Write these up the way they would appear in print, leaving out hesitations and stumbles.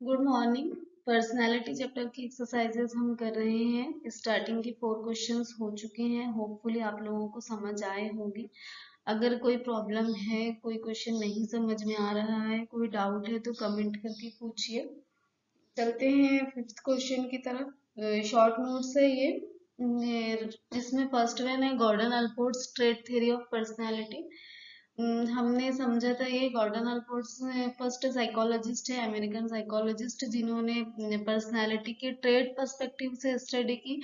Good morning. Personality chapter की exercises हम कर रहे हैं। स्टार्टिंग के 4 क्वेश्चंस हो चुके हैं। होपफुली आप लोगों को समझ आए होंगे। अगर कोई प्रॉब्लम है, कोई क्वेश्चन नहीं समझ में आ रहा है, कोई डाउट है तो कमेंट करके पूछिए। चलते हैं 5th क्वेश्चन की तरफ। शॉर्ट नोट्स है ये। जिसमें फर्स्ट वन है Gordon Allport's trait theory of personality. हमने समझा था ये गॉर्डन अल्पोर्ट्स फर्स्ट साइकोलॉजिस्ट है, अमेरिकन साइकोलॉजिस्ट, जिन्होंने पर्सनालिटी के ट्रेट पर्सपेक्टिव से स्टडी की।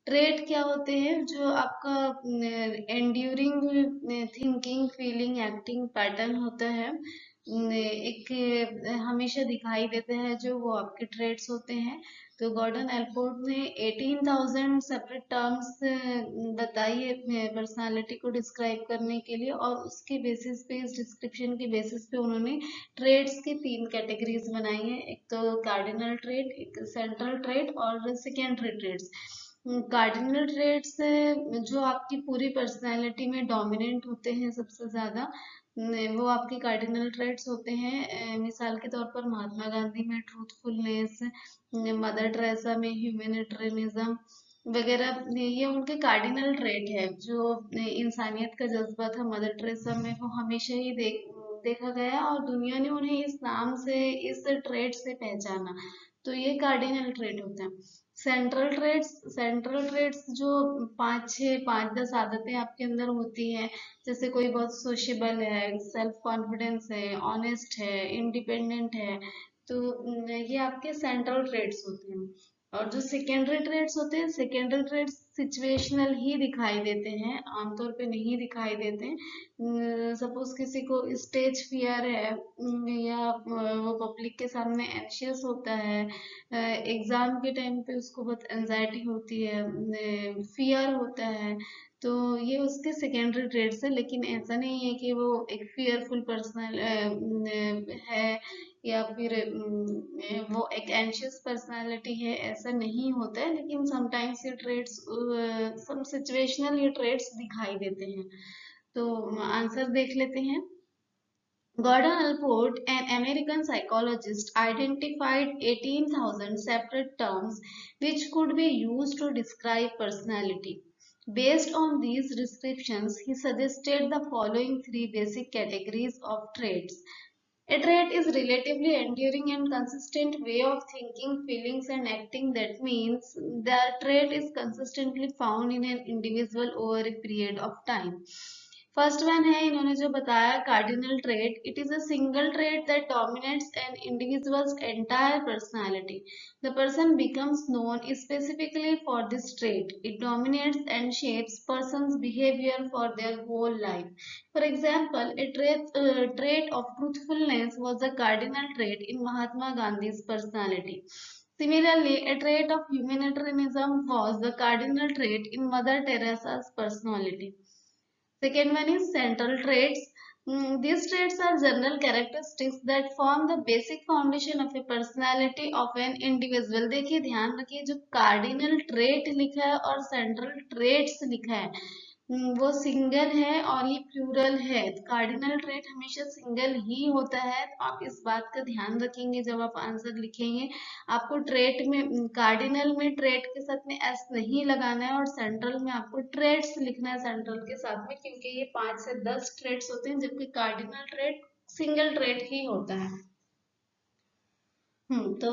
ट्रेट क्या होते हैं? जो आपका enduring thinking, feeling, acting pattern होता है, एक हमेशा दिखाई देते हैं, जो वो आपके ट्रेट्स होते हैं। तो गॉर्डन एल्पोर्ट ने 18,000 सेपरेट टर्म्स बताई है पर्सनालिटी को डिस्क्राइब करने के लिए, और उसके बेसिस पे, इस डिस्क्रिप्शन के बेसिस पे उन्होंने ट्रेड्स की 3 कैटेगरीज बनाई है। एक तो कार्डिनल ट्रेड, एक सेंट्रल ट्रेड और सेकेंडरी ट्रेड्स। कार्डिनल ट्रेड्स जो आपकी पूरी पर्सनैलिटी में डोमिनेंट होते हैं सबसे ज्यादा, वो आपके कार्डिनल ट्रेड्स होते हैं। मिसाल के तौर पर महात्मा गांधी में ट्रूथफुलनेस, मदर टेरेसा में ह्यूमैनिटेरियनिज्म वगैरह, ये उनके कार्डिनल ट्रेट है। जो इंसानियत का जज्बा था मदर टेरेसा में, वो हमेशा ही देखा गया, और दुनिया ने उन्हें इस नाम से, इस ट्रेट से पहचाना। तो ये कार्डिनल ट्रेट होते हैं। सेंट्रल ट्रेड्स जो 5-10 आदतें आपके अंदर होती हैं, जैसे कोई बहुत सोशेबल है, सेल्फ कॉन्फिडेंस है, ऑनेस्ट है, इंडिपेंडेंट है, तो ये आपके सेंट्रल ट्रेड्स होते हैं। और जो सेकेंडरी ट्रेड्स होते हैं, सेकेंडरी ट्रेड्स सिचुएशनल ही दिखाई देते हैं, आमतौर पे नहीं दिखाई देते। सपोज किसी को स्टेज फियर है, या वो पब्लिक के सामने एंशियस होता है, एग्जाम के टाइम पे उसको बहुत एंजाइटी होती है, फियर होता है, तो ये उसके सेकेंडरी ट्रेड्स है। लेकिन ऐसा नहीं है कि वो एक फियरफुल पर्सनल है, या फिर वो एक एंशियस पर्सनालिटी है, ऐसा नहीं होता है। लेकिन समटाइम्स ये ट्रेड्स, सम सिचुएशनल ये ट्रेड्स दिखाई देते हैं। तो आंसर देख लेते हैं। Gordon Allport, an American psychologist, identified 18,000 separate terms which could be used to describe personality. Based on these descriptions, he suggested the following 3 basic categories of traits. A trait is relatively enduring and consistent way of thinking, feelings, and acting. That means the trait is consistently found in an individual over a period of time. First one है, इन्होंने जो बताया cardinal trait, it is a single trait that dominates an individual's entire personality. The person becomes known specifically for this trait. It dominates and shapes person's behavior for their whole life. For example, a trait of truthfulness was a cardinal trait in Mahatma Gandhi's personality. Similarly, a trait of humanitarianism was the cardinal trait in Mother Teresa's personality. Second one is central traits. These traits are general characteristics that form the basic foundation of a personality of an individual. देखिए, ध्यान रखिए, जो cardinal trait लिखा है और central traits लिखा है, वो सिंगल है और ये प्लूरल है। कार्डिनल ट्रेट हमेशा सिंगल ही होता है, तो आप इस बात का ध्यान रखेंगे जब आप आंसर लिखेंगे। आपको ट्रेट में, कार्डिनल में ट्रेट के साथ में एस नहीं लगाना है, और सेंट्रल में आपको ट्रेट्स लिखना है सेंट्रल के साथ में, क्योंकि ये 5 से 10 ट्रेट्स होते हैं, जबकि कार्डिनल ट्रेट सिंगल ट्रेट ही होता है। तो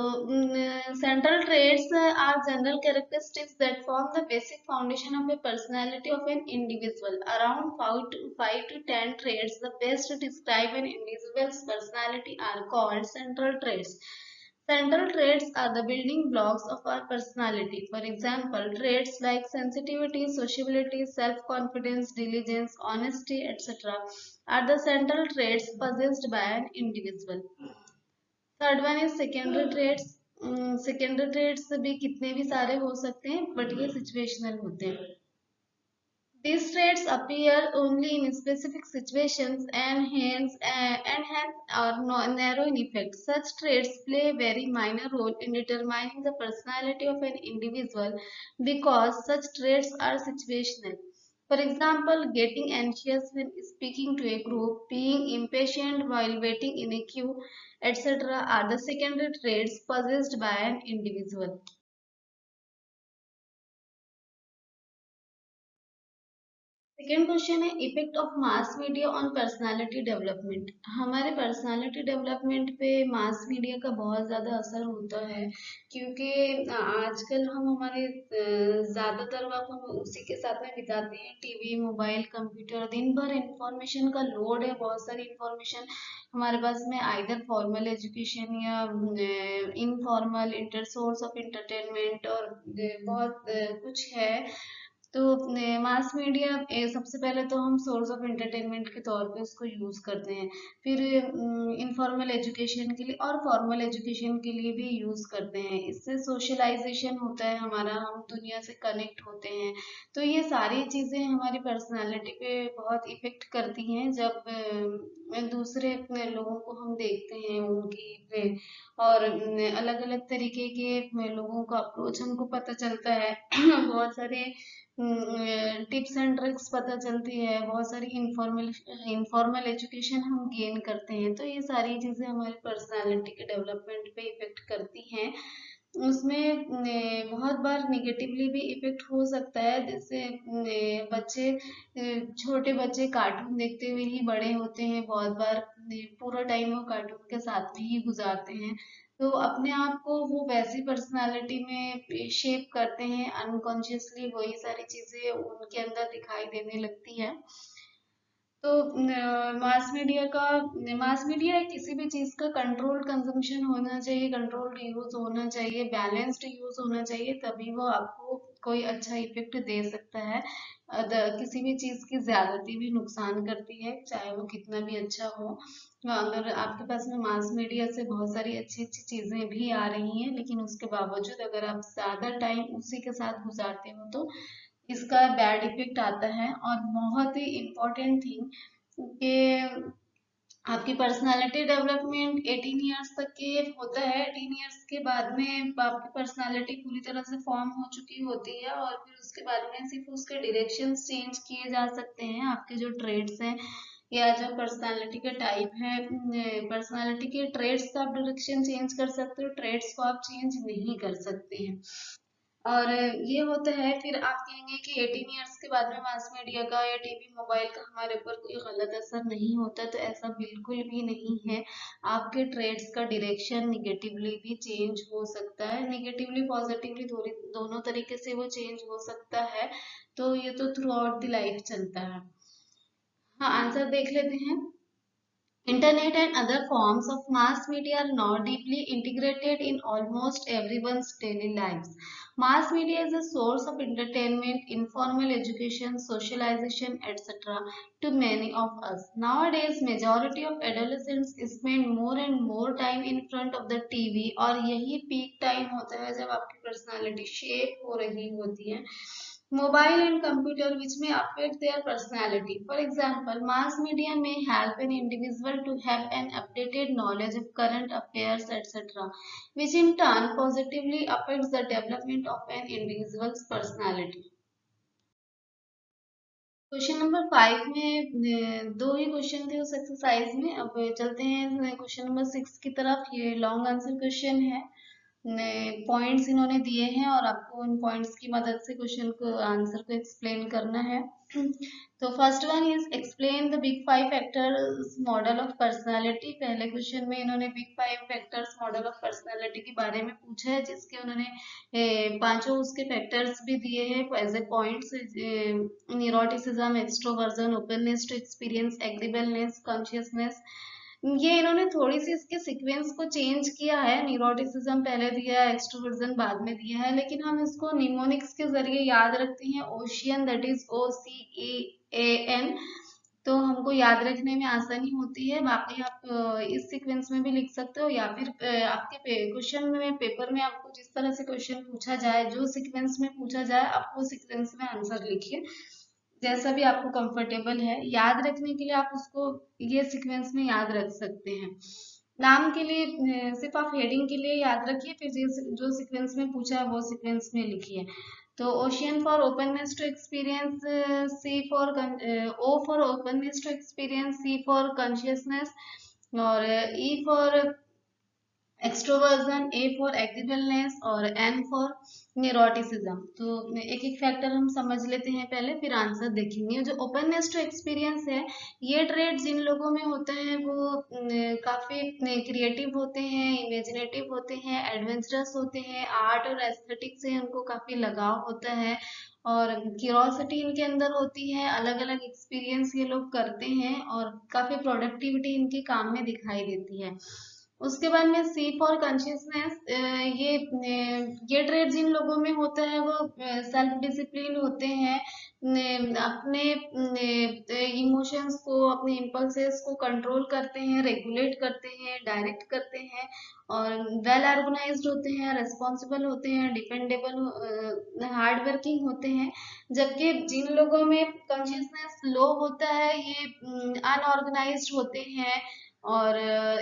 central traits are general characteristics that form the basic foundation of a personality of an individual. Around 5 to 10 traits, the best to describe an individual's personality, are called central traits. Central traits are the building blocks of our personality. For example, traits like sensitivity, sociability, self-confidence, diligence, honesty, etc. are the central traits possessed by an individual. Third one is secondary traits. Secondary traits भी कितने भी सारे हो सकते हैं, but ये situational होते हैं। These traits appear only in specific situations and hence are narrow in effect. Such traits play a very minor role in determining the personality of an individual because such traits are situational. For example, getting anxious when speaking to a group, being impatient while waiting in a queue, etc. are the secondary traits possessed by an individual. Second question है effect of mass media on personality development. हमारे personality development पे mass media का बहुत ज़्यादा असर होता है, क्योंकि आजकल हम हमारे ज़्यादातर वक्त हम उसी के साथ में बिताते हैं, टीवी मोबाइल कंप्यूटर, दिन भर इंफॉर्मेशन का लोड है, बहुत सारी इंफॉर्मेशन हमारे पास में, आइदर फॉर्मल एजुकेशन या informal inter source of entertainment, और बहुत कुछ है। तो मास मीडिया सबसे पहले तो हम सोर्स ऑफ एंटरटेनमेंट के तौर पे उसको यूज करते हैं, फिर इनफॉर्मल एजुकेशन के लिए और फॉर्मल एजुकेशन के लिए भी यूज करते हैं। इससे सोशलाइजेशन होता है हमारा, हम दुनिया से कनेक्ट होते हैं। तो ये सारी चीजें हमारी पर्सनालिटी पे बहुत इफेक्ट करती हैं, जब दूसरे लोगों को हम देखते हैं उनकी और अलग अलग तरीके के लोगों का अप्रोच हमको पता चलता है। बहुत सारे टिप्स एंड ट्रिक्स पता चलती है, बहुत सारी इनफॉर्मल इनफॉर्मल एजुकेशन हम गेन करते हैं। तो ये सारी चीजें हमारी पर्सनालिटी के डेवलपमेंट पे इफेक्ट करती हैं। उसमें बहुत बार निगेटिवली भी इफेक्ट हो सकता है, जैसे बच्चे छोटे बच्चे कार्टून देखते हुए ही बड़े होते हैं, बहुत बार पूरा टाइम वो कार्टून के साथ में ही गुजारते हैं, तो अपने आप को वो वैसी पर्सनालिटी में शेप करते हैं, अनकॉन्शियसली वही सारी चीजें उनके अंदर दिखाई देने लगती है। तो मास मीडिया किसी भी चीज का कंट्रोल्ड कंजम्पशन होना चाहिए, कंट्रोल्ड यूज होना चाहिए, बैलेंस्ड यूज होना चाहिए, तभी वो आपको कोई अच्छा इफेक्ट दे सकता है। किसी भी चीज की ज्यादती भी नुकसान करती है, चाहे वो कितना भी अच्छा हो। अगर आपके पास में मास मीडिया से बहुत सारी अच्छी अच्छी चीजें भी आ रही हैं, लेकिन उसके बावजूद अगर आप ज्यादा टाइम उसी के साथ गुजारते हो तो इसका बैड इफेक्ट आता है। और बहुत ही इम्पोर्टेंट थिंग कि आपकी पर्सनालिटी डेवलपमेंट 18 इयर्स तक के होता है। 18 इयर्स के बाद में आपकी पर्सनालिटी पूरी तरह से फॉर्म हो चुकी होती है, और फिर उसके बाद में सिर्फ उसके डायरेक्शंस चेंज किए जा सकते हैं। आपके जो ट्रेड्स हैं या जो पर्सनालिटी का टाइप है, पर्सनालिटी के ट्रेड्स का आप डायरेक्शन चेंज कर सकते हो, ट्रेड्स को आप चेंज नहीं कर सकते हैं। और ये होता है, फिर आप कहेंगे कि 18 इयर्स के बाद में मास मीडिया का या टीवी मोबाइल का हमारे ऊपर कोई गलत असर नहीं होता, तो ऐसा बिल्कुल भी नहीं है। आपके ट्रेड्स का डायरेक्शन निगेटिवली भी चेंज हो सकता है, निगेटिवली पॉजिटिवली दोनों तरीके से वो चेंज हो सकता है। तो ये तो थ्रू आउट द लाइफ चलता है। हाँ, आंसर देख लेते हैं। Internet and other forms of mass media are now deeply integrated in almost everyone's daily lives. Mass media is a source of entertainment, informal education, socialization, etc. to many of us. Nowadays, majority of adolescents spend more and more time in front of the TV, और यही peak time होता है जब आपकी personality shape हो रही होती है। Mobile and computer which may affect their personality. For example, mass media may help an individual to have an updated knowledge of current affairs, etc., which in turn positively affects the development of an individual's personality. Question number 5 में दो ही question थे उस exercise में। अब चलते हैं question number 6 की तरफ। ये लॉन्ग आंसर क्वेश्चन है, पॉइंट्स इन्होंने दिए हैं और आपको उन पॉइंट्स की मदद से क्वेश्चन को आंसर को एक्सप्लेन करना है। तो first one is explain the big five factors model of personality. पहले क्वेश्चन में इन्होंने big five factors model of personality के बारे में पूछा है, जिसके उन्होंने पांचों उसके फैक्टर्स भी दिए हैं as a points. Neuroticism, extroversion, openness to experience, agreeableness, consciousness. ये इन्होंने थोड़ी सी इसके सीक्वेंस को चेंज किया है, न्यूरोटिसिज्म पहले दिया है, एक्सट्रोवर्जन बाद में दिया है, लेकिन हम इसको निमोनिक्स के जरिए याद रखते हैं। ओशियन, दैट इज OCEAN, तो हमको याद रखने में आसानी होती है। बाकी आप इस सीक्वेंस में भी लिख सकते हो, या फिर आपके क्वेश्चन में पेपर में आपको जिस तरह से क्वेश्चन पूछा जाए, जो सीक्वेंस में पूछा जाए, आप वो सीक्वेंस में आंसर लिखिए, जैसा भी आपको कंफर्टेबल है। याद रखने के लिए आप उसको ये सीक्वेंस में याद रख सकते हैं। नाम के लिए सिर्फ आप हेडिंग के लिए याद रखिए, फिर जो सीक्वेंस में पूछा है वो सीक्वेंस में लिखिए। तो ocean for openness to experience, C for O for openness to experience, C for consciousness, और E for extroversion, A for agreeableness, और एन फॉर न्यूरोटिसिज्म। तो एक एक फैक्टर हम समझ लेते हैं पहले, फिर आंसर देखेंगे। जो ओपननेस टू एक्सपीरियंस है, ये ट्रेड जिन लोगों में होता है वो काफी क्रिएटिव होते हैं, इमेजिनेटिव होते हैं, एडवेंचरस होते हैं, आर्ट और एस्थेटिक से उनको काफी लगाव होता है, और क्यूरोसिटी इनके अंदर होती है, अलग अलग एक्सपीरियंस ये लोग करते हैं, और काफी प्रोडक्टिविटी इनके काम में दिखाई देती है। उसके बाद में सी फॉर कॉन्शियसनेस, ये ट्रेड जिन लोगों में होता है वो सेल्फ डिसिप्लिन होते हैं, अपने इमोशंस को, अपने इम्पल्सेस को कंट्रोल करते हैं, रेगुलेट करते हैं, डायरेक्ट करते हैं, और वेल ऑर्गेनाइज्ड होते हैं, रिस्पॉन्सिबल होते हैं, डिपेंडेबल, हार्ड वर्किंग होते हैं। जबकि जिन लोगों में कॉन्शियसनेस लो होता है, ये अनऑर्गेनाइज्ड होते हैं, और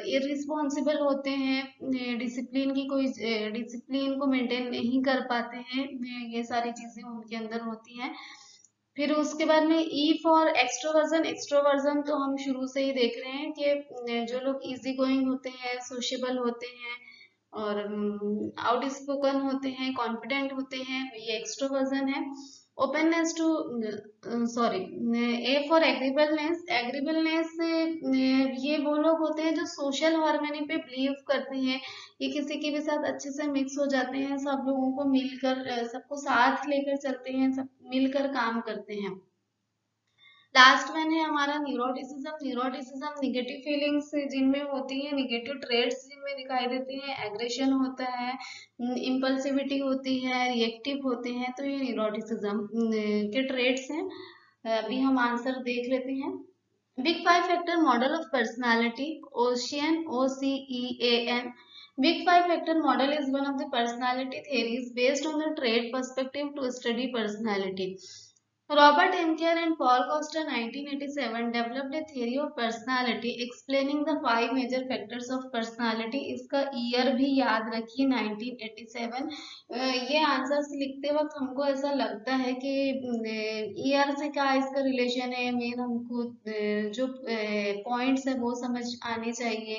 इररिस्पॉन्सिबल होते हैं, डिसिप्लिन की कोई डिसिप्लिन को मेंटेन नहीं कर पाते हैं, ये सारी चीजें उनके अंदर होती हैं। फिर उसके बाद में ई फॉर एक्सट्रोवर्जन। एक्सट्रोवर्जन तो हम शुरू से ही देख रहे हैं कि जो लोग इजी गोइंग होते हैं, सोशेबल होते हैं, और आउट स्पोकन होते हैं, कॉन्फिडेंट होते हैं, ये एक्सट्रोवर्जन है। Openness to, sorry, A for agreeableness. Agreeableness ये वो लोग होते हैं जो सोशल हार्मनी पे बिलीव करते हैं, ये किसी के भी साथ अच्छे से मिक्स हो जाते हैं, सब लोगों को मिलकर सबको साथ लेकर चलते हैं, सब मिलकर काम करते हैं। लास्ट में है हमारा न्यूरोटिसिज्म। न्यूरोटिसिज्म निगेटिव फीलिंग्स जिनमें होती है, निगेटिव ट्रेड्स जिनमें दिखाई देते हैं, एग्रेशन होता है, इम्पल्सिविटी होती है, रिएक्टिव होते हैं, तो ये न्यूरोटिसिज्म के ट्रेड्स हैं। अभी हम आंसर देख लेते हैं। Big five factor model of personality, OCEAN, O C E A N. Big Five Factor Model is one of the personality theories based on the trait perspective to study personality. Robert Emker and Paul Costa 1987 developed a theory of personality explaining the five major factors of personality. इसका year भी याद रखिए, 1987। ये answers लिखते वक्त हमको ऐसा लगता है कि ईयर से क्या इसका रिलेशन है, मेन हमको जो पॉइंट्स है वो समझ आने चाहिए,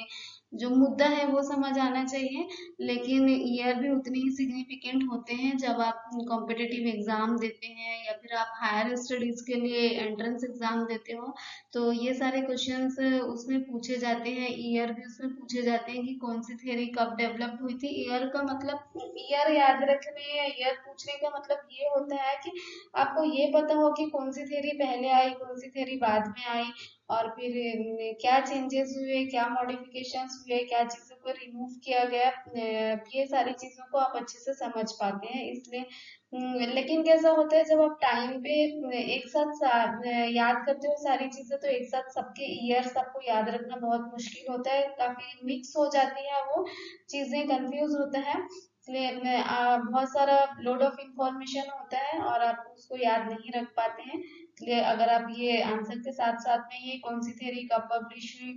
जो मुद्दा है वो समझ आना चाहिए, लेकिन ईयर भी उतने ही सिग्निफिकेंट होते हैं जब आप कॉम्पिटिटिव एग्जाम देते हैं या फिर आप हायर स्टडीज के लिए एंट्रेंस एग्जाम देते हो, तो ये सारे क्वेश्चंस उसमें पूछे जाते हैं, ईयर भी उसमें पूछे जाते हैं कि कौन सी थ्योरी कब डेवलप हुई थी। ईयर का मतलब, ईयर याद रखने या ईयर पूछने का मतलब ये होता है कि आपको ये पता हो कि कौन सी थ्योरी पहले आई, कौन सी थ्योरी बाद में आई, और फिर क्या चेंजेस हुए, क्या मॉडिफिकेशंस हुए, क्या चीजों को रिमूव किया गया, ये सारी चीजों को आप अच्छे से समझ पाते हैं। इसलिए लेकिन कैसा होता है जब आप टाइम पे एक साथ याद करते हो सारी चीजें, तो एक साथ सबके ईयर्स आपको याद रखना बहुत मुश्किल होता है, काफी मिक्स हो जाती है वो चीजें, कंफ्यूज होता है, इसलिए बहुत सारा लोड ऑफ इंफॉर्मेशन होता है और आप उसको याद नहीं रख पाते हैं। इसलिए अगर आप ये आंसर के साथ साथ में ये कौन सी थ्योरी कब पब्लिश हुई,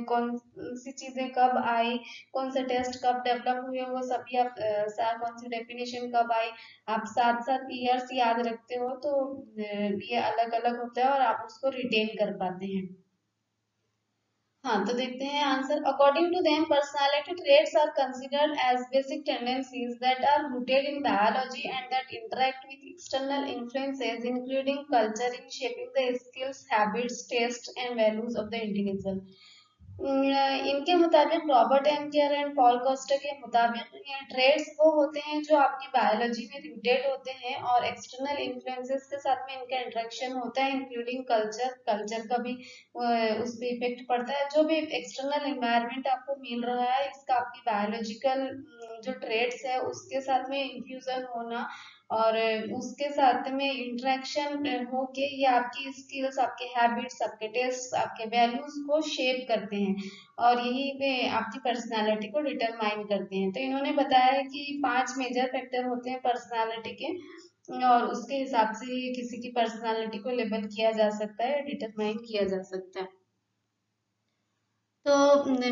कौन सी चीजें कब आई, कौन से टेस्ट कब डेवलप हुए, वो सभी आप कौन सी डेफिनेशन कब आई, आप साथ साथ ईयर्स याद रखते हो, तो ये अलग अलग होता है और आप उसको रिटेन कर पाते हैं। हाँ, तो देखते हैं answer. According to them personality traits are considered as basic tendencies that are rooted in biology and that interact with external influences including culture in shaping the skills, habits, taste and values of the individual. इनके मुताबिक, Robert McCrae and Paul Costa के मुताबिक, trades वो होते हैं जो आपकी biology में रूटेड होते हैं और एक्सटर्नल इन्फ्लुएंसेस के साथ में इनका इंटरेक्शन होता है, इंक्लूडिंग कल्चर, कल्चर का भी उस पर इफेक्ट पड़ता है। जो भी एक्सटर्नल एनवायरनमेंट आपको मिल रहा है, इसका आपकी बायोलॉजिकल जो ट्रेड्स है उसके साथ में इंफ्यूजन होना और उसके साथ में इंटरेक्शन होके ये आपकी स्किल्स, आपके हैबिट्स, आपके टेस्ट, आपके वैल्यूज को शेप करते हैं और यही वे आपकी पर्सनालिटी को डिटरमाइन करते हैं। तो इन्होंने बताया है कि 5 मेजर फैक्टर होते हैं पर्सनालिटी के, और उसके हिसाब से ही किसी की पर्सनालिटी को लेबल किया जा सकता है, डिटरमाइन किया जा सकता है। तो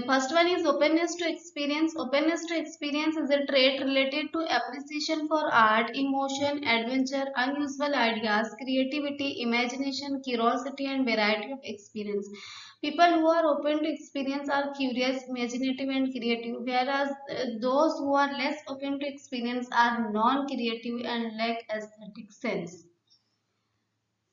first one is openness to experience. Openness to experience is a trait related to appreciation for art, emotion, adventure, unusual ideas, creativity, imagination, curiosity, and variety of experience. People who are open to experience are curious, imaginative, and creative, whereas those who are less open to experience are non-creative and lack aesthetic sense.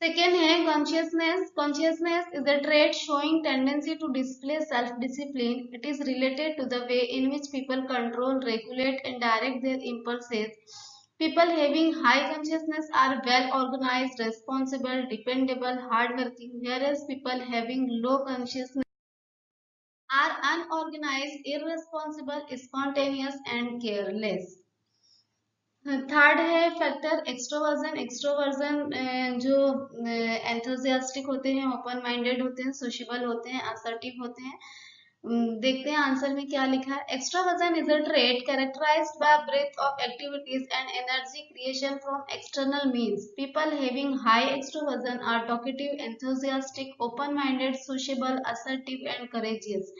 Second है consciousness. Consciousness is a trait showing tendency to display self-discipline. It is related to the way in which people control, regulate, and direct their impulses. People having high consciousness are well organized, responsible, dependable, hardworking, whereas people having low consciousness are unorganized, irresponsible, spontaneous, and careless. Third है factor extroversion. Extroversion जो enthusiastic होते हैं, open minded होते हैं, sociable होते हैं, assertive होते हैं. देखते हैं आंसर में क्या लिखा है. Extroversion is a trait characterized by breadth of activities and energy creation from external means. People having high extroversion are talkative, enthusiastic, open minded, sociable, assertive and courageous.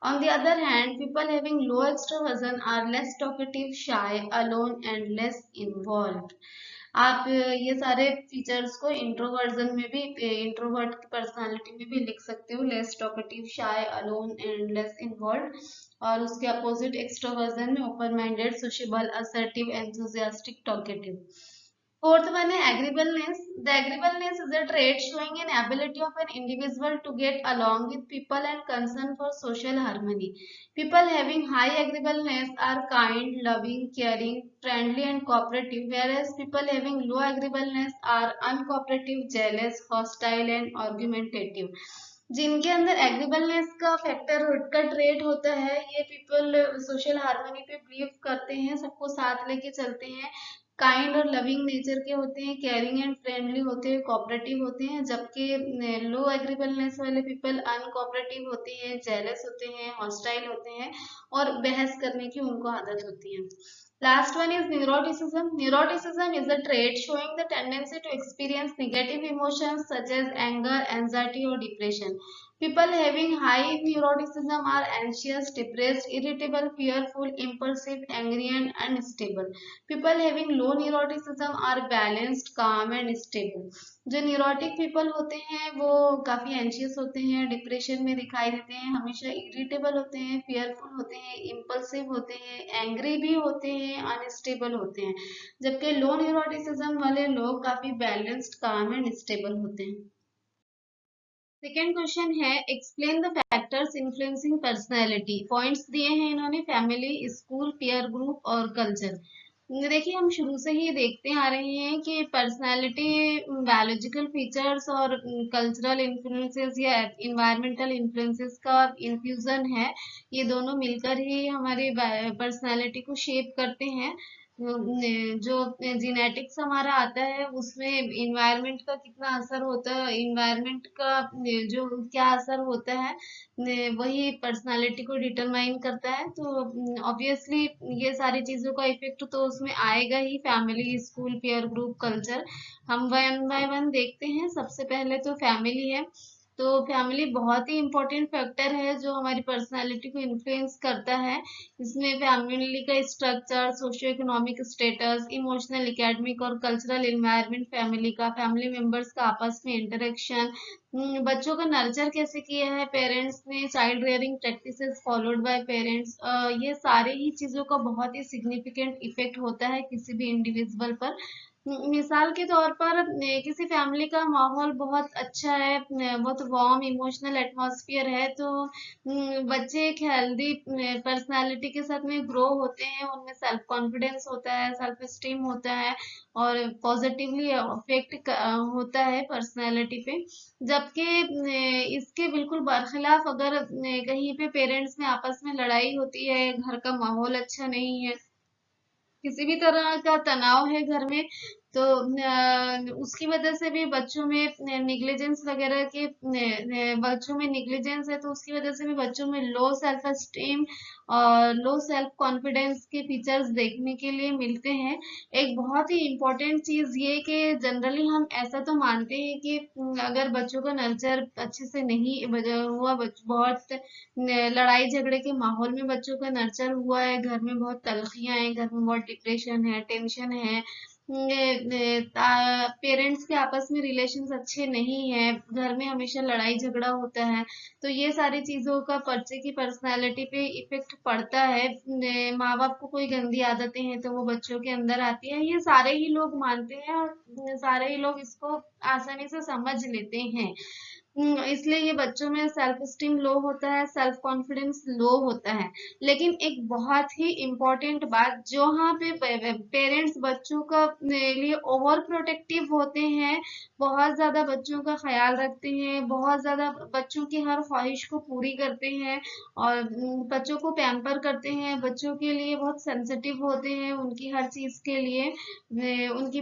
On the other hand, people having low extroversion are less talkative, shy, alone and less involved. आप ये सारे features को introversion में भी, introvert की personality में भी लिख सकते हो. Less talkative, shy, alone and less involve. और उसके अपोजिट एक्सट्रोवर्जन में open minded, sociable, assertive, enthusiastic, talkative. Fourth one is agreeableness. The agreeableness is a trait showing an ability of an individual to get along with people and concern for social harmony. People having high agreeableness are kind, loving, caring, friendly and cooperative, whereas people having low agreeableness are uncooperative, jealous, hostile and argumentative. जिनके अंदर एग्रीबलनेस का factor का trait होता है, ये people social harmony पे believe करते हैं, सबको साथ लेके चलते हैं, काइंड और लविंग नेचर के होते हैं, केयरिंग एंड फ्रेंडली होते हैं, कोऑपरेटिव होते हैं. जबकि लो एग्रीबलनेस वाले पीपल अनकोऑपरेटिव होते हैं, जेलस होते हैं, हॉस्टाइल होते हैं और बहस करने की उनको आदत होती है. Last one is neuroticism. Neuroticism is a trait showing the tendency to experience negative emotions such as anger, anxiety, or depression. People having high neuroticism are anxious, depressed, irritable, fearful, impulsive, angry, and unstable. People having low neuroticism are balanced, calm, and stable. जो neurotic people होते हैं वो काफी anxious होते हैं, depression में दिखाई देते हैं, हमेशा इरिटेबल होते हैं, फियरफुल होते हैं, इम्पल्सिव होते हैं, एंग्री भी होते हैं, अनस्टेबल होते हैं. जबकि लो न्यूरोटिसिज्म वाले लोग काफी बैलेंस्ड, काम एंड स्टेबल होते हैं. सेकेंड क्वेश्चन है explain the factors influencing personality. Points दिए हैं इन्होंने फैमिली, स्कूल, पीयर ग्रुप और कल्चर. देखिए हम शुरू से ही देखते आ रहे हैं कि पर्सनालिटी बायोलॉजिकल फीचर्स और कल्चरल इन्फ्लुएंसेस या इन्वायरमेंटल इन्फ्लुएंसेस का इन्फ्यूजन है. ये दोनों मिलकर ही हमारी पर्सनालिटी को शेप करते हैं. जो जीनेटिक्स हमारा आता है उसमें इन्वायरमेंट का कितना असर होता है, इन्वायरमेंट का जो क्या असर होता है, वही पर्सनालिटी को डिटरमाइन करता है. तो ऑब्वियसली ये सारी चीजों का इफेक्ट तो उसमें आएगा ही. Family, school, peer group, culture. हम वन बाय वन देखते हैं. सबसे पहले तो फैमिली है. तो फैमिली बहुत ही इम्पोर्टेंट फैक्टर है जो हमारी पर्सनालिटी को इन्फ्लुएंस करता है. इसमें फैमिली का structure, socio economic status, emotional, academic और कल्चरल इन्वायरमेंट फैमिली का, फैमिली मेंबर्स का आपस में इंटरेक्शन, बच्चों का नर्चर कैसे किया है पेरेंट्स ने, child rearing practices followed by parents, ये सारे ही चीजों का बहुत ही सिग्निफिकेंट इफेक्ट होता है किसी भी इंडिविजुअल पर. मिसाल के तौर पर किसी फैमिली का माहौल बहुत अच्छा है, बहुत वार्म इमोशनल एटमॉस्फेयर है, तो बच्चे एक हेल्दी पर्सनालिटी के साथ में ग्रो होते हैं. उनमें सेल्फ कॉन्फिडेंस होता है, सेल्फ स्टीम होता है और पॉजिटिवली अफेक्ट होता है पर्सनालिटी पे. जबकि इसके बिल्कुल बरखिलाफ अगर कहीं पे पेरेंट्स में आपस में लड़ाई होती है, घर का माहौल अच्छा नहीं है, किसी भी तरह का तनाव है घर में, तो उसकी वजह से भी बच्चों में निग्लिजेंस वगैरह के बच्चों में निग्लिजेंस है, तो उसकी वजह से भी बच्चों में लो सेल्फ एस्टीम और लो सेल्फ कॉन्फिडेंस के फीचर्स देखने के लिए मिलते हैं। एक बहुत ही इम्पोर्टेंट चीज ये कि जनरली हम ऐसा तो मानते हैं कि अगर बच्चों का नर्चर अच्छे से नहीं हुआ, बहुत लड़ाई झगड़े के माहौल में बच्चों का नर्चर हुआ है, घर में बहुत तलखियां हैं, घर में बहुत डिप्रेशन है, टेंशन है, पेरेंट्स के आपस में रिलेशंस अच्छे नहीं है, घर में हमेशा लड़ाई झगड़ा होता है, तो ये सारी चीजों का बच्चे की पर्सनालिटी पे इफेक्ट पड़ता है। माँ बाप को कोई गंदी आदतें हैं तो वो बच्चों के अंदर आती है, ये सारे ही लोग मानते हैं और सारे ही लोग इसको आसानी से समझ लेते हैं। इसलिए ये बच्चों में सेल्फ स्टीम लो होता है, सेल्फ कॉन्फिडेंस लो होता है। लेकिन एक बहुत ही इम्पोर्टेंट बात, जो यहाँ पे पेरेंट्स बच्चों का लिए ओवर प्रोटेक्टिव होते हैं, बहुत ज्यादा बच्चों का ख्याल रखते हैं, बहुत ज्यादा बच्चों की हर ख्वाहिश को पूरी करते हैं और बच्चों को पैम्पर करते हैं, बच्चों के लिए बहुत सेंसिटिव होते हैं, उनकी हर चीज के लिए उनकी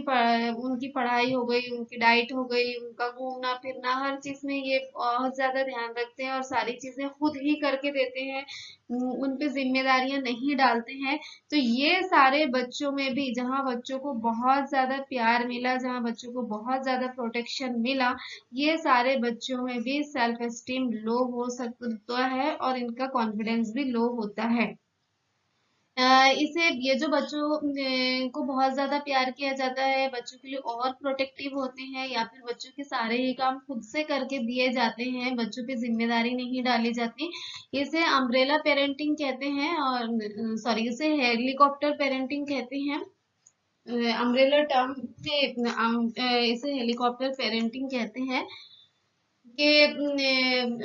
पढ़ाई हो गई, उनकी डाइट हो गई, उनका घूमना फिरना, हर चीज में ये बहुत ज्यादा ध्यान रखते हैं और सारी चीजें खुद ही करके देते हैं, उन पे जिम्मेदारियां नहीं डालते हैं। तो ये सारे बच्चों में भी, जहाँ बच्चों को बहुत ज्यादा प्यार मिला, जहाँ बच्चों को बहुत ज्यादा प्रोटेक्शन मिला, ये सारे बच्चों में भी सेल्फ एस्टीम लो हो सकता है और इनका कॉन्फिडेंस भी लो होता है। इसे ये जो बच्चों को बहुत ज्यादा प्यार किया जाता है, बच्चों के लिए ओवर प्रोटेक्टिव होते हैं, या फिर बच्चों के सारे ही काम खुद से करके दिए जाते हैं, बच्चों पे जिम्मेदारी नहीं डाली जाती, इसे अम्ब्रेला पेरेंटिंग कहते हैं, और सॉरी, इसे हेलीकॉप्टर पेरेंटिंग कहते हैं। अम्ब्रेला टर्म पे इसे हेलीकॉप्टर पेरेंटिंग कहते हैं कि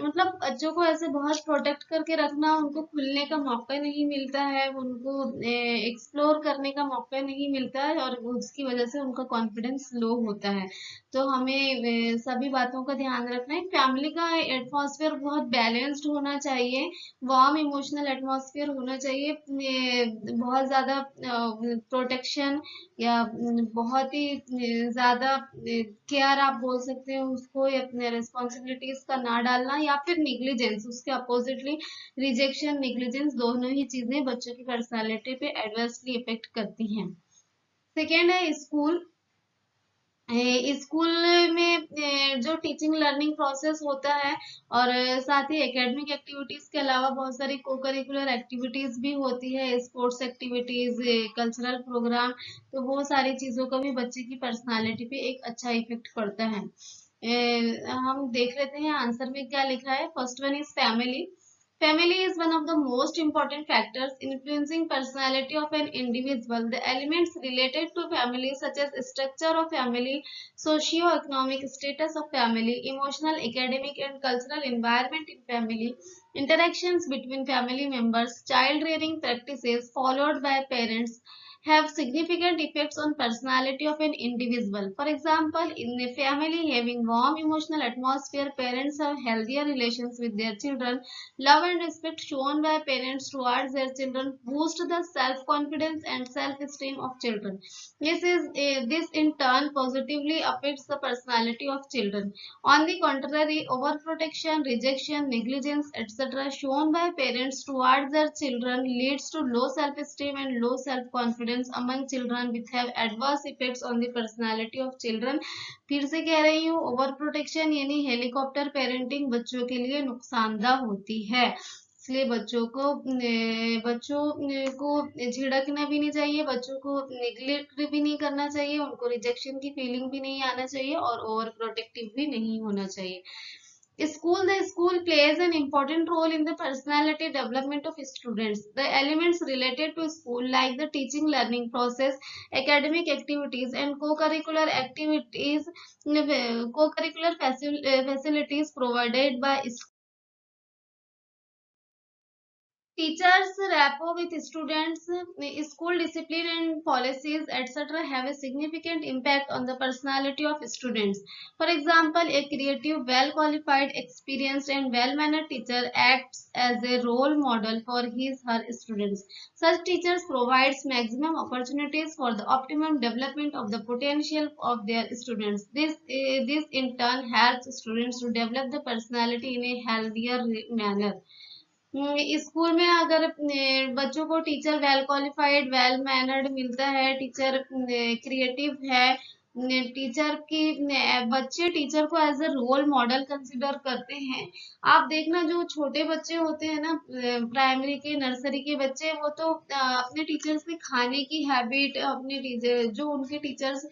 मतलब बच्चों को ऐसे बहुत प्रोटेक्ट करके रखना, उनको खुलने का मौका नहीं मिलता है, उनको एक्सप्लोर करने का मौका नहीं मिलता है, और उसकी वजह से उनका कॉन्फिडेंस लो होता है। तो हमें सभी बातों का ध्यान रखना है। फैमिली का एटमॉस्फेयर बहुत बैलेंस्ड होना चाहिए, वार्म इमोशनल एटमॉस्फेयर होना चाहिए। बहुत ज्यादा प्रोटेक्शन या बहुत ही ज्यादा केयर आप बोल सकते हो उसको, या अपने रिस्पॉन्सिबिलिटीज का ना डालना, या फिर निग्लिजेंस, उसके अपोजिटली रिजेक्शन, निग्लिजेंस, दोनों ही चीजें बच्चों की पर्सनालिटी पे एडवर्सली इफेक्ट करती हैं। सेकेंड है स्कूल। स्कूल में जो टीचिंग लर्निंग प्रोसेस होता है, और साथ ही एकेडमिक एक्टिविटीज के अलावा बहुत सारी को करिकुलर एक्टिविटीज भी होती है, स्पोर्ट्स एक्टिविटीज, कल्चरल प्रोग्राम, तो वो सारी चीजों का भी बच्चे की पर्सनालिटी पे एक अच्छा इफेक्ट पड़ता है। हम देख लेते हैं आंसर में क्या लिखा है। First one is family. Family is one of the most important factors influencing personality of an individual. The elements related to family, such as structure of family, socio-economic status of family, emotional, academic, and cultural environment in family, interactions between family members, child rearing practices followed by parents, have significant effects on personality of an individual. For example, in a family having warm emotional atmosphere, parents have healthier relations with their children. Love and respect shown by parents towards their children boost the self-confidence and self-esteem of children. This in turn positively affects the personality of children. On the contrary, overprotection, rejection, negligence, etc. shown by parents towards their children leads to low self-esteem and low self-confidence among children, which have adverse effects on the personality of children. फिर से कह रही हूँ, over protection यानी helicopter parenting बच्चों के लिए नुकसानदा होती है, इसलिए बच्चों को झिड़कना भी नहीं चाहिए, बच्चों को निग्लेक्ट भी नहीं करना चाहिए, उनको रिजेक्शन की फीलिंग भी नहीं आना चाहिए, और ओवर प्रोटेक्टिव भी नहीं होना चाहिए। The school plays an important role in the personality development of students. The elements related to school, like the teaching learning process, academic activities, and co-curricular facilities provided by Teachers' rapport with students, school discipline and policies, etc., have a significant impact on the personality of students. For example, a creative, well qualified, experienced, and well mannered teacher acts as a role model for his/her students. Such teachers provides maximum opportunities for the optimum development of the potential of their students. This in turn helps students to develop the personality in a healthier manner. School में अगर बच्चों को teacher well qualified well mannered मिलता है, teacher creative है, teacher की बच्चे teacher को as a role model consider करते हैं। आप देखना जो छोटे बच्चे होते हैं ना, प्राइमरी के नर्सरी के बच्चे, वो तो अपने टीचर्स से खाने की हैबिट, अपने टीचर जो उनके टीचर्स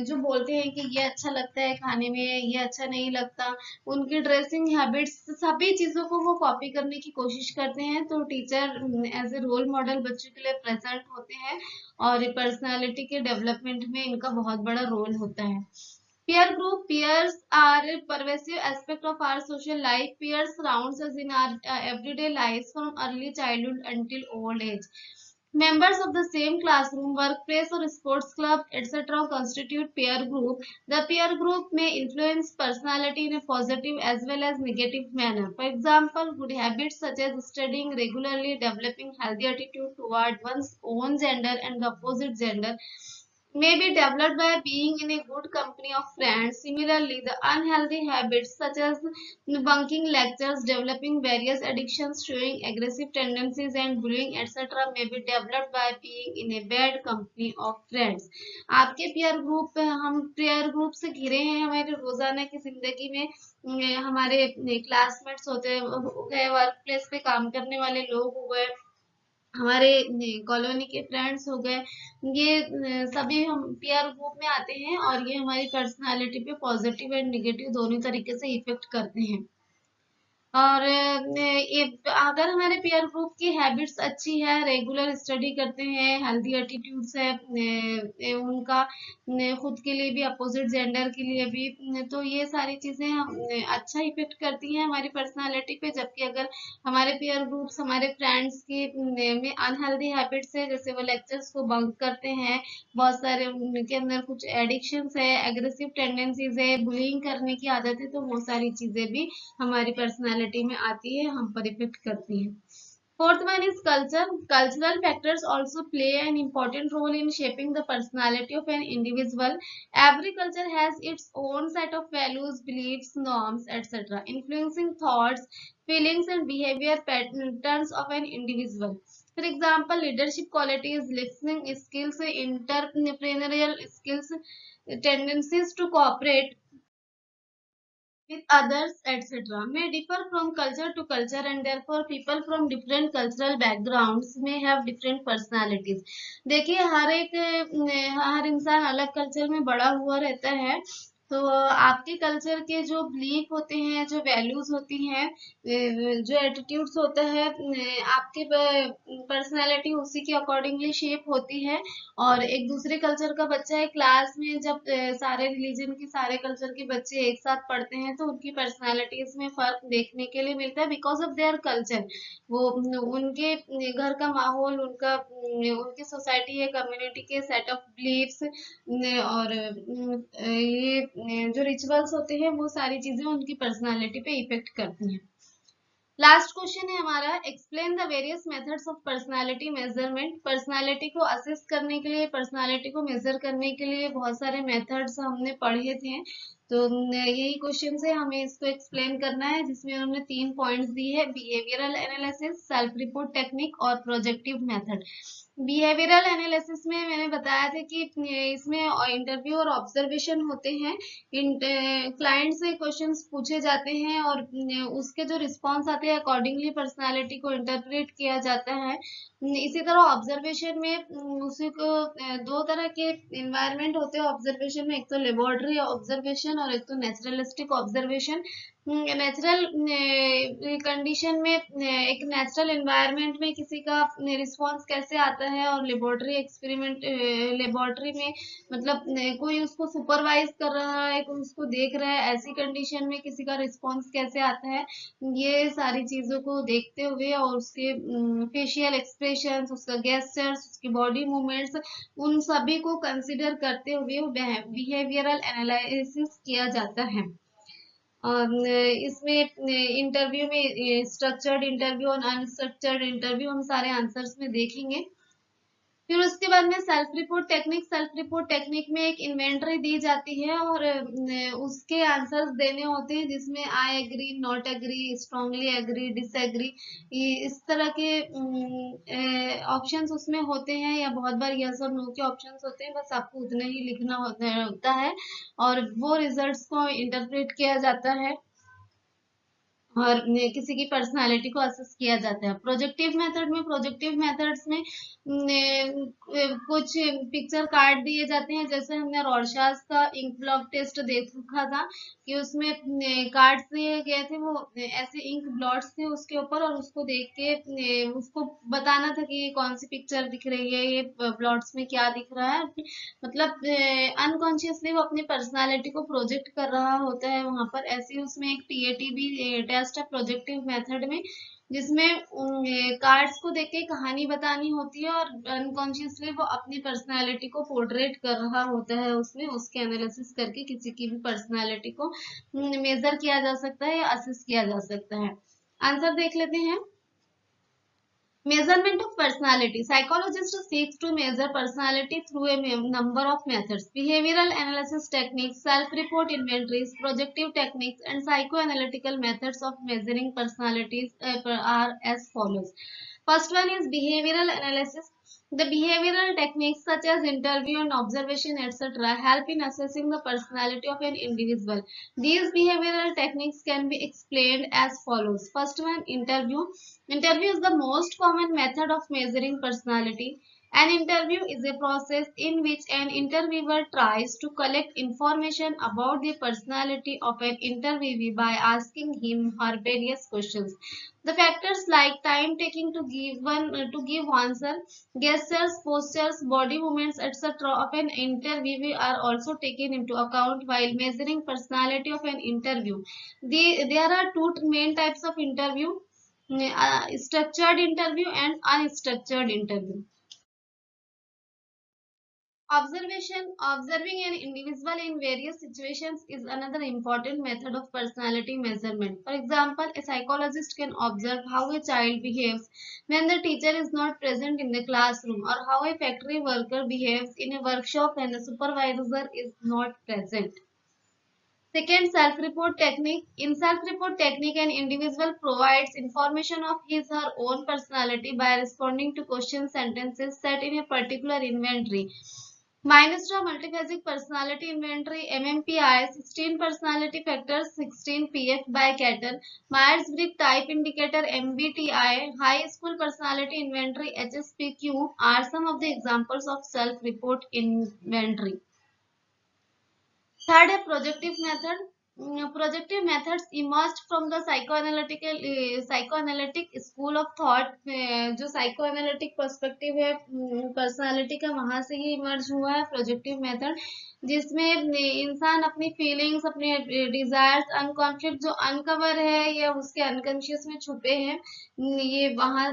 जो बोलते हैं कि ये अच्छा लगता है खाने में, ये अच्छा नहीं लगता, उनकी ड्रेसिंग हैबिट्स, सभी चीजों को वो कॉपी करने की कोशिश करते हैं। तो teacher as a role model बच्चों के लिए प्रेजेंट होते हैं और पर्सनालिटी के डेवलपमेंट में इनका बहुत बड़ा रोल होता है। Peer group, peers are a pervasive aspect of our social life. Peers surrounds us in our everyday lives from early childhood until old age. Members of the same classroom, workplace, or sports club, etc., constitute peer group. The peer group may influence personality in a positive as well as negative manner. For example, good habits such as studying regularly, developing healthy attitude toward one's own gender and the opposite gender, may be developed by being in a good company of friends. Similarly, the unhealthy habits such as bunking lectures, developing various addictions, showing aggressive tendencies, and bullying, etc., may be developed by being in a bad company of friends. आपके peer group, हम peer group से घिरे हैं हमारे रोजाना की जिंदगी में। हमारे क्लासमेट्स होते हैं, हो गए वर्क प्लेस पे काम करने वाले लोग हो गए, हमारे कॉलोनी के फ्रेंड्स हो गए, ये सभी हम पीयर ग्रुप में आते हैं और ये हमारी पर्सनालिटी पे पॉजिटिव एंड निगेटिव दोनों तरीके से इफेक्ट करते हैं। और ये अगर हमारे पीयर ग्रुप की हैबिट्स अच्छी है, रेगुलर स्टडी करते हैं, हेल्दी एटीट्यूड्स है उनका, खुद के लिए भी अपोजिट जेंडर के लिए भी, तो ये सारी चीजें अच्छा इफेक्ट करती हैं हमारी पर्सनालिटी पे। जबकि अगर हमारे पीयर ग्रुप्स, हमारे फ्रेंड्स की में अनहेल्दी हैबिट्स है, जैसे वो लेक्चर्स को बंक करते हैं, बहुत सारे उनके अंदर कुछ एडिक्शंस है, एग्रेसिव टेंडेंसीज है, बुलिंग करने की आदत है, तो वो सारी चीजें भी हमारी पर्सनालिटी में आती है, हम पर इफेक्ट करती है। Fourth one is culture. Cultural factors also play an important role in shaping the personality of an individual. Every culture has its own set of values, beliefs, norms, etc., influencing thoughts, feelings, and behavior patterns of an individual. For example, leadership qualities, listening skills, entrepreneurial skills, tendencies to cooperate with others, etc., may differ from culture to culture, and therefore people from different cultural backgrounds may have different personalities. देखिए, हर इंसान अलग culture में बड़ा हुआ रहता है, तो आपके कल्चर के जो बिलीफ होते हैं, जो वैल्यूज होती हैं, जो एटीट्यूड्स होता है, आपके पर्सनालिटी उसी के अकॉर्डिंगली शेप होती है। और एक दूसरे कल्चर का बच्चा है, क्लास में जब सारे रिलीजन के, सारे कल्चर के बच्चे एक साथ पढ़ते हैं, तो उनकी पर्सनालिटीज में फर्क देखने के लिए मिलता है बिकॉज ऑफ देयर कल्चर। वो उनके घर का माहौल, उनकी सोसाइटी है, कम्युनिटी के सेट ऑफ बिलीफ्स, और ये जो रिचुअल्स होते हैं, वो सारी चीजें उनकी पर्सनालिटी पे इफेक्ट करती हैं। लास्ट क्वेश्चन है हमारा, explain the various methods of personality measurement. Personality को असेस करने के लिए, पर्सनालिटी को मेजर करने के लिए बहुत सारे मेथड्स हमने पढ़े थे, तो यही क्वेश्चन से हमें इसको एक्सप्लेन करना है, जिसमें उन्होंने 3 पॉइंट्स दिए है, behavioural analysis, self report technique और प्रोजेक्टिव मेथड। बिहेवियरल एनालिसिस में मैंने बताया था कि इसमें इंटरव्यू और ऑब्जर्वेशन होते हैं, क्लाइंट से क्वेश्चंस पूछे जाते हैं और उसके जो रिस्पॉन्स आते हैं अकॉर्डिंगली पर्सनालिटी को इंटरप्रेट किया जाता है। इसी तरह ऑब्जर्वेशन में उसी को दो तरह के इन्वायरमेंट होते हैं ऑब्जर्वेशन में, एक तो लेबोरेटरी ऑब्जर्वेशन और एक तो नेचुरलिस्टिक ऑब्जर्वेशन। नेचुरल कंडीशन में एक नेचुरल एनवायरनमेंट में किसी का रिस्पांस कैसे आता है, और लेबोरेटरी एक्सपेरिमेंट लेबोरेटरी में मतलब कोई उसको सुपरवाइज कर रहा है, कोई उसको देख रहा है, ऐसी कंडीशन में किसी का रिस्पांस कैसे आता है, ये सारी चीजों को देखते हुए और उसके फेशियल एक्सप्रेशंस, उसका गेस्चर्स, उसकी बॉडी मूवमेंट्स, उन सभी को कंसिडर करते हुए बिहेवियरल एनालिसिस किया जाता है। और इसमें इंटरव्यू में स्ट्रक्चर्ड इंटरव्यू और अनस्ट्रक्चर्ड इंटरव्यू हम सारे आंसर्स में देखेंगे। फिर उसके बाद में सेल्फ रिपोर्ट टेक्निक में एक इन्वेंटरी दी जाती है और उसके आंसर्स देने होते हैं, जिसमें I agree, not agree, strongly agree, disagree, इस तरह के ऑप्शंस उसमें होते हैं, या बहुत बार यस और नो के ऑप्शंस होते हैं, बस आपको उतना ही लिखना होता है और वो रिजल्ट्स को इंटरप्रेट किया जाता है और किसी की पर्सनालिटी को असेस किया जाता है। प्रोजेक्टिव मेथड्स में कुछ पिक्चर कार्ड दिए जाते हैं, जैसे हमने रॉरशास का इंक ब्लॉक टेस्ट देख रखा था कि उसमें कार्ड्स दिए गए थे, वो ऐसे इंक ब्लॉट्स थे उसके ऊपर, और उसको देख के उसको बताना था कि ये कौन सी पिक्चर दिख रही है, ये ब्लॉट्स में क्या दिख रहा है, मतलब अनकॉन्शियसली वो अपनी पर्सनालिटी को प्रोजेक्ट कर रहा होता है वहां पर। ऐसे ही उसमें एक टीएटी भी टेस्ट है प्रोजेक्टिव मेथड में, जिसमें कार्ड्स को देख के कहानी बतानी होती है और अनकॉन्शियसली वो अपनी पर्सनालिटी को पोर्ट्रेट कर रहा होता है, उसमें उसके एनालिसिस करके किसी की भी पर्सनालिटी को मेजर किया जा सकता है या असेस किया जा सकता है। आंसर देख लेते हैं। Measurement of personality. Psychologist seeks to measure personality through a number of methods. Behavioral analysis techniques, self-report inventories, projective techniques, and psychoanalytical methods of measuring personalities are as follows. First one is behavioral analysis. The behavioral techniques such as interview and observation, etc., help in assessing the personality of an individual. These behavioral techniques can be explained as follows. First one, interview. Interview is the most common method of measuring personality. An interview is a process in which an interviewer tries to collect information about the personality of an interviewee by asking him or her various questions. The factors like time taking to give answer, gestures, postures, body movements, etc. of an interviewee are also taken into account while measuring personality of an interview. There are two main types of interview: structured interview and unstructured interview. Observing an individual in various situations is another important method of personality measurement. For example, a psychologist can observe how a child behaves when the teacher is not present in the classroom, or how a factory worker behaves in a workshop when the supervisor is not present. Second, self-report technique. In self-report technique, an individual provides information of his or her own personality by responding to question sentences set in a particular inventory. Myers-Briggs Multiphasic Personality Inventory (MMPI), 16 Personality Factors, 16 PF by Caton. Myers-Briggs Type Indicator (MBTI), High School Personality Inventory (HSPQ) are some of the examples of self-report inventory. Third है projective method. Projective methods emerged from the psychoanalytic school of thought. जो psychoanalytic perspective है personality का, वहां से ही emerge हुआ है projective method, जिसमें इंसान अपनी फीलिंग्स, अपने डिजायर्स, अनकॉन्फ्लिक्ट जो अनकवर है या उसके अनकॉन्शियस में छुपे हैं, ये वहां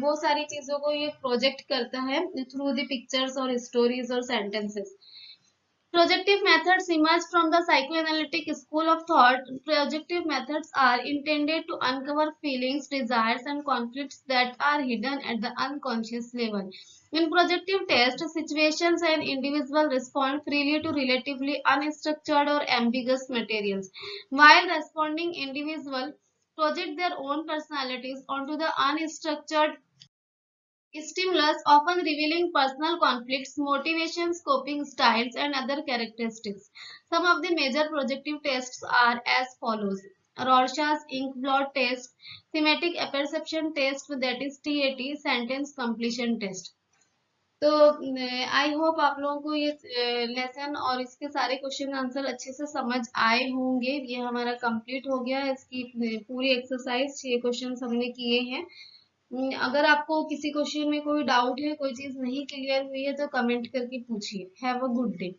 वो सारी चीजों को ये प्रोजेक्ट करता है थ्रू द पिक्चर्स और स्टोरीज और sentences. Projective methods emerge from the psychoanalytic school of thought. Projective methods are intended to uncover feelings, desires, and conflicts that are hidden at the unconscious level. In projective tests, situations and individuals respond freely to relatively unstructured or ambiguous materials, while responding individuals project their own personalities onto the unstructured stimulus, often revealing personal conflicts, motivations, coping styles, and other characteristics. Some of the major projective tests are as follows: Rorschach's ink blot test, thematic apperception test, that is TAT, sentence completion test. तो I hope आप लोगों को ये lesson और इसके सारे question answer अच्छे से समझ आए होंगे। ये हमारा कंप्लीट हो गया है, इसकी पूरी एक्सरसाइज 6 क्वेश्चन हमने किए हैं। अगर आपको किसी क्वेश्चन में कोई डाउट है, कोई चीज नहीं क्लियर हुई है, तो कमेंट करके पूछिए। Have a good day.